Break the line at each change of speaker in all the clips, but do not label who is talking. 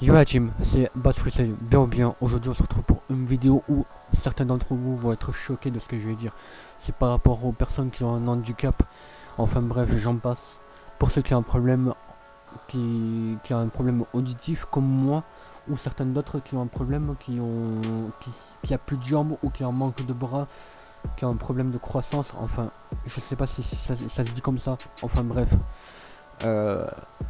Yo la team, c'est Bass Freestyle, bien ou bien. Aujourd'hui on se retrouve pour une vidéo où certains d'entre vous vont être choqués de ce que je vais dire. C'est par rapport aux personnes qui ont un handicap, enfin bref, j'en passe. Pour ceux qui ont un problème, qui ont un problème auditif comme moi, ou certains d'autres qui ont un problème qui a plus de jambes ou qui ont un manque de bras, qui ont un problème de croissance, enfin je sais pas si ça se dit comme ça, enfin bref. Euh,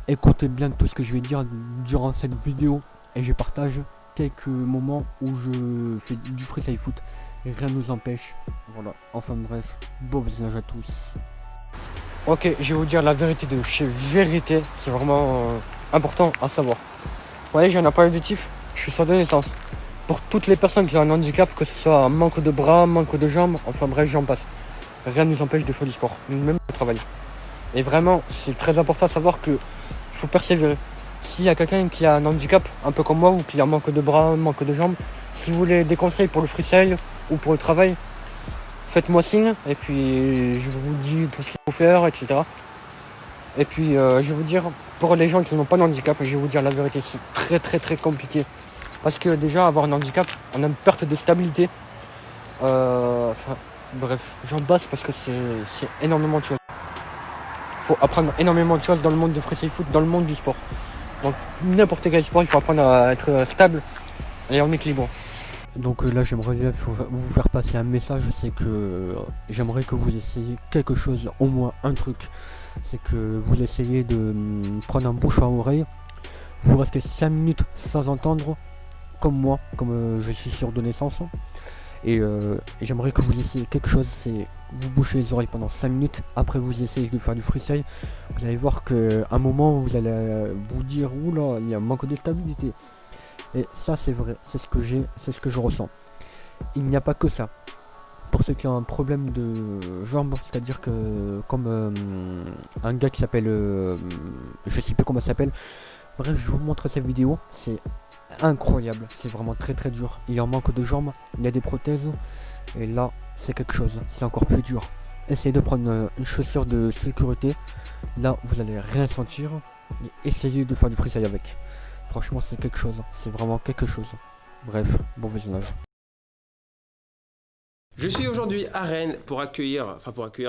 Écoutez bien tout ce que je vais dire durant cette vidéo et je partage quelques moments où je fais du freestyle foot et rien ne nous empêche. Voilà, enfin bref, bon visionnage à tous. Ok, je vais vous dire la vérité de chez Vérité, c'est vraiment important à savoir. Vous voyez, j'ai un appareil auditif, je suis sourd de naissance. Pour toutes les personnes qui ont un handicap, que ce soit un manque de bras, manque de jambes, enfin bref, j'en passe. Rien ne nous empêche de faire du sport, même de travailler. Et vraiment, c'est très important à savoir que il faut persévérer. S'il y a quelqu'un qui a un handicap, un peu comme moi, ou qui a un manque de bras, un manque de jambes, si vous voulez des conseils pour le freestyle ou pour le travail, faites-moi signe et puis je vous dis tout ce qu'il faut faire, etc. Et puis je vais vous dire, pour les gens qui n'ont pas de handicap, je vais vous dire la vérité, c'est très compliqué. Parce que déjà, avoir un handicap, on a une perte de stabilité. Enfin, bref, j'en passe parce que c'est énormément de choses. Il faut apprendre énormément de choses dans le monde du freestyle foot, dans le monde du sport. Donc n'importe quel sport, il faut apprendre à être stable et en équilibre. Donc là j'aimerais vous faire passer un message, c'est que j'aimerais que vous essayiez quelque chose, au moins un truc. C'est que vous essayez de prendre un bouche à oreille, vous restez 5 minutes sans entendre, comme moi, comme je suis sur de naissance. Et j'aimerais que vous essayiez quelque chose, c'est vous bouchez les oreilles pendant 5 minutes, après vous essayez de faire du freestyle, vous allez voir qu'à un moment vous allez vous dire oula, il y a un manque de stabilité. Et ça c'est vrai, c'est ce que j'ai, c'est ce que je ressens. Il n'y a pas que ça. Pour ceux qui ont un problème de jambes, c'est-à-dire que comme un gars qui s'appelle, je sais plus comment ça s'appelle, bref je vous montre cette vidéo, c'est incroyable, c'est vraiment très dur. Il en manque de jambes, il y a des prothèses, et là c'est quelque chose, c'est encore plus dur. Essayez de prendre une chaussure de sécurité, là vous allez rien sentir, et essayez de faire du freestyle avec. Franchement c'est quelque chose, c'est vraiment quelque chose. Bref, bon visionnage.
Je suis aujourd'hui à Rennes pour accueillir,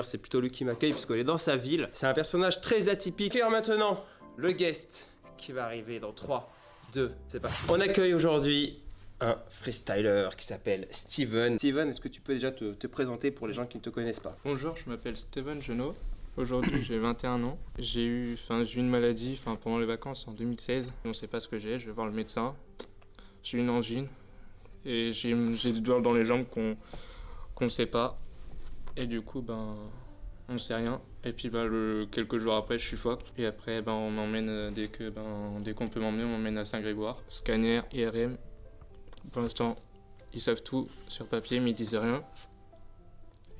c'est plutôt lui qui m'accueille puisqu'on est dans sa ville. C'est un personnage très atypique. Et maintenant, le guest qui va arriver dans 3, 2, c'est parti. On accueille aujourd'hui un freestyler qui s'appelle Steven. Steven, est-ce que tu peux déjà te présenter pour les gens qui ne te connaissent pas?
Bonjour, je m'appelle Steven Genot. Aujourd'hui, j'ai 21 ans. J'ai eu une maladie pendant les vacances en 2016. On ne sait pas ce que j'ai, je vais voir le médecin. J'ai une angine et j'ai des douleurs dans les jambes qu'on ne sait pas. Et du coup, on ne sait rien. Et puis quelques jours après, je suffoque. Et après, on m'emmène, dès qu'on peut m'emmener, on m'emmène à Saint-Grégoire. Scanner, IRM. Pour l'instant, ils savent tout sur papier, mais ils disent rien.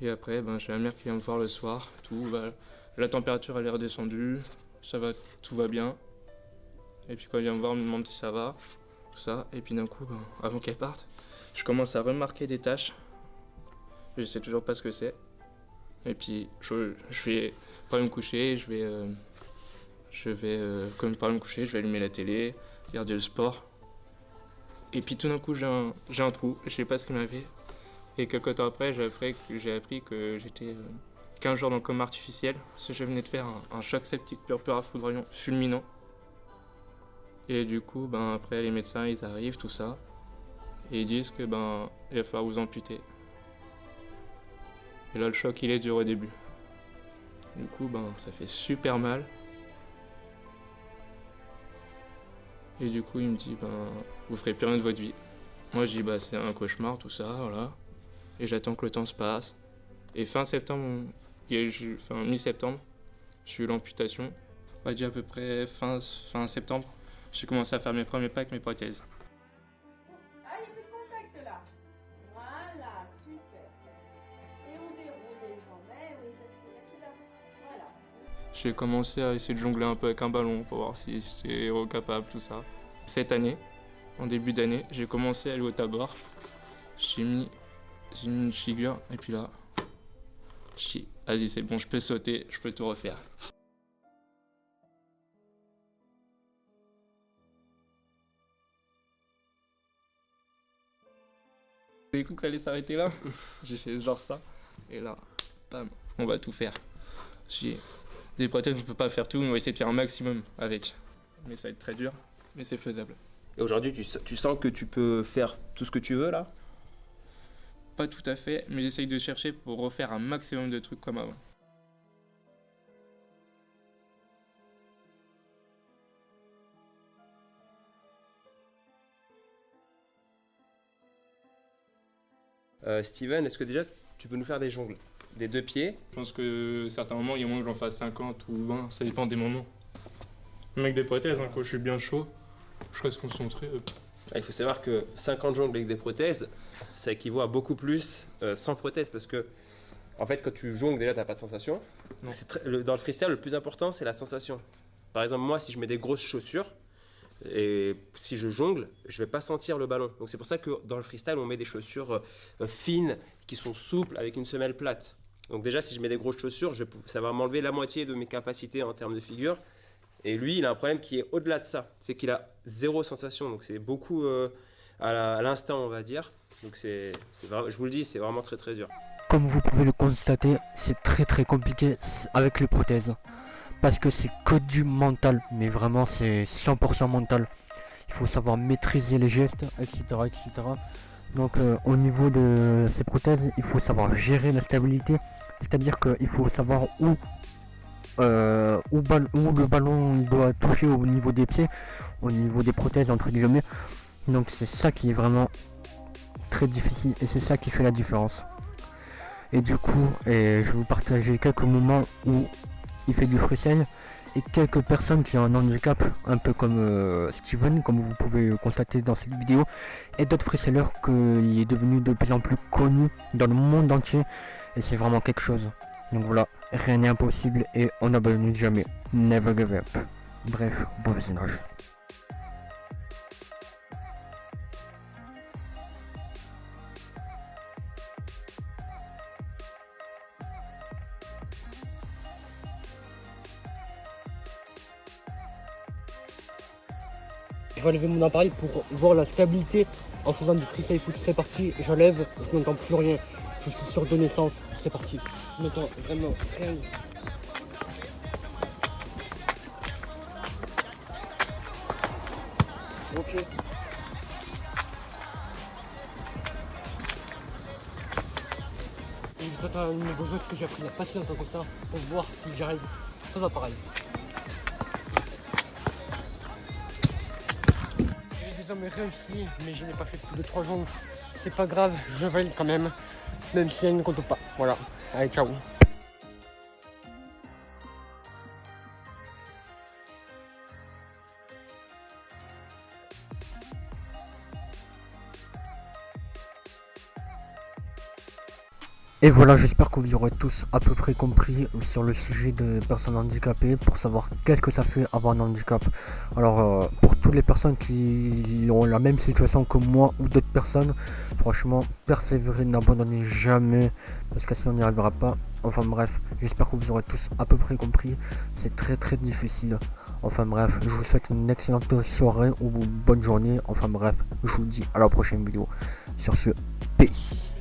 Et après, j'ai la mère qui vient me voir le soir. La température elle est redescendue, tout va bien. Et puis quand elle vient me voir, elle me demande si ça va, tout ça. Et puis d'un coup, avant qu'elle parte, je commence à remarquer des taches. Je sais toujours pas ce que c'est. Et puis je vais pas me coucher, comme pas me coucher, je vais allumer la télé, regarder le sport. Et puis tout d'un coup, j'ai un trou, je sais pas ce qu'il m'avait. Et quelques temps après, j'ai appris que j'étais 15 jours dans le coma artificiel, parce que je venais de faire un choc septique purpura foudroyant fulminant. Et du coup, après les médecins, ils arrivent, tout ça, et ils disent que il va falloir vous amputer. Et là, le choc, il est dur au début. Du coup, ça fait super mal. Et du coup, il me dit, vous ferez plus rien de votre vie. Moi, je dis, c'est un cauchemar, tout ça, voilà. Et j'attends que le temps se passe. Et fin septembre, mi-septembre, j'ai eu l'amputation. On va dire à peu près fin septembre, j'ai commencé à faire mes premiers pas avec mes prothèses.
Ah, il y a plus de contact là. Voilà, super. Et on déroule les jambes. Eh oui, parce qu'il y a tout là. Voilà.
J'ai commencé à essayer de jongler un peu avec un ballon pour voir si j'étais capable, tout ça. Cette année, en début d'année, j'ai commencé à aller au tabord. J'ai mis une figure et puis là, je dis, vas-y c'est bon, je peux sauter, je peux tout refaire. J'ai cru que ça allait s'arrêter là. J'ai fait genre ça. Et là, bam, on va tout faire. J'ai des prothèses, on peut pas faire tout, on va essayer de faire un maximum avec. Mais ça va être très dur, mais c'est faisable.
Et aujourd'hui, tu sens que tu peux faire tout ce que tu veux là?
Pas tout à fait, mais j'essaye de chercher pour refaire un maximum de trucs comme avant.
Steven, est-ce que déjà tu peux nous faire des jongles? Des 2 pieds?
Je pense que certains moments, il y a moins que j'en fasse 50 ou 20, ça dépend des moments. Avec des prothèses, hein, quand je suis bien chaud, je reste concentré.
Il faut savoir que 50 jongles avec des prothèses, ça équivaut à beaucoup plus sans prothèse parce que, en fait, quand tu jongles, déjà, tu n'as pas de sensation.
Non.
Dans le freestyle, le plus important, c'est la sensation. Par exemple, moi, si je mets des grosses chaussures et si je jongle, je ne vais pas sentir le ballon. Donc, c'est pour ça que dans le freestyle, on met des chaussures fines qui sont souples avec une semelle plate. Donc, déjà, si je mets des grosses chaussures, ça va m'enlever la moitié de mes capacités en termes de figure. Et lui, il a un problème qui est au-delà de ça. C'est qu'il a 0 sensation. Donc, c'est beaucoup à l'instant, on va dire. Donc, je vous le dis, c'est vraiment très très dur.
Comme vous pouvez le constater, c'est très compliqué avec les prothèses. Parce que c'est que du mental. Mais vraiment, c'est 100% mental. Il faut savoir maîtriser les gestes, etc. Donc, au niveau de ces prothèses, il faut savoir gérer la stabilité. C'est-à-dire qu'il faut savoir où le ballon il doit toucher au niveau des pieds, au niveau des prothèses entre guillemets. Donc c'est ça qui est vraiment très difficile et c'est ça qui fait la différence. Et du coup, je vais vous partager quelques moments où il fait du freestyle et quelques personnes qui ont un handicap, un peu comme Steven, comme vous pouvez le constater dans cette vidéo, et d'autres freestylers qui est devenu de plus en plus connu dans le monde entier et c'est vraiment quelque chose. Donc voilà, rien n'est impossible et on n'abandonne jamais. Never give up. Bref, bon visionnage. Je vais enlever mon appareil pour voir la stabilité en faisant du freestyle foot. C'est parti, j'enlève, je n'entends plus rien. Je suis sûr de naissance, c'est parti. Je n'entends vraiment rien. Ok. Et c'est un nouveau jeu que j'ai appris il n'y a pas si longtemps que ça pour voir si j'arrive sans appareil. J'ai désormais réussi, mais je n'ai pas fait plus de 3 jours. C'est pas grave, je valide quand même si elle ne compte pas. Voilà, allez, ciao. Et voilà, j'espère que vous aurez tous à peu près compris sur le sujet des personnes handicapées pour savoir qu'est-ce que ça fait avoir un handicap. Alors pour toutes les personnes qui ont la même situation que moi ou d'autres personnes, franchement, persévérer, n'abandonnez jamais parce que sinon on n'y arrivera pas. Enfin bref, j'espère que vous aurez tous à peu près compris, c'est très difficile. Enfin bref, je vous souhaite une excellente soirée ou bonne journée. Enfin bref, je vous dis à la prochaine vidéo. Sur ce, peace.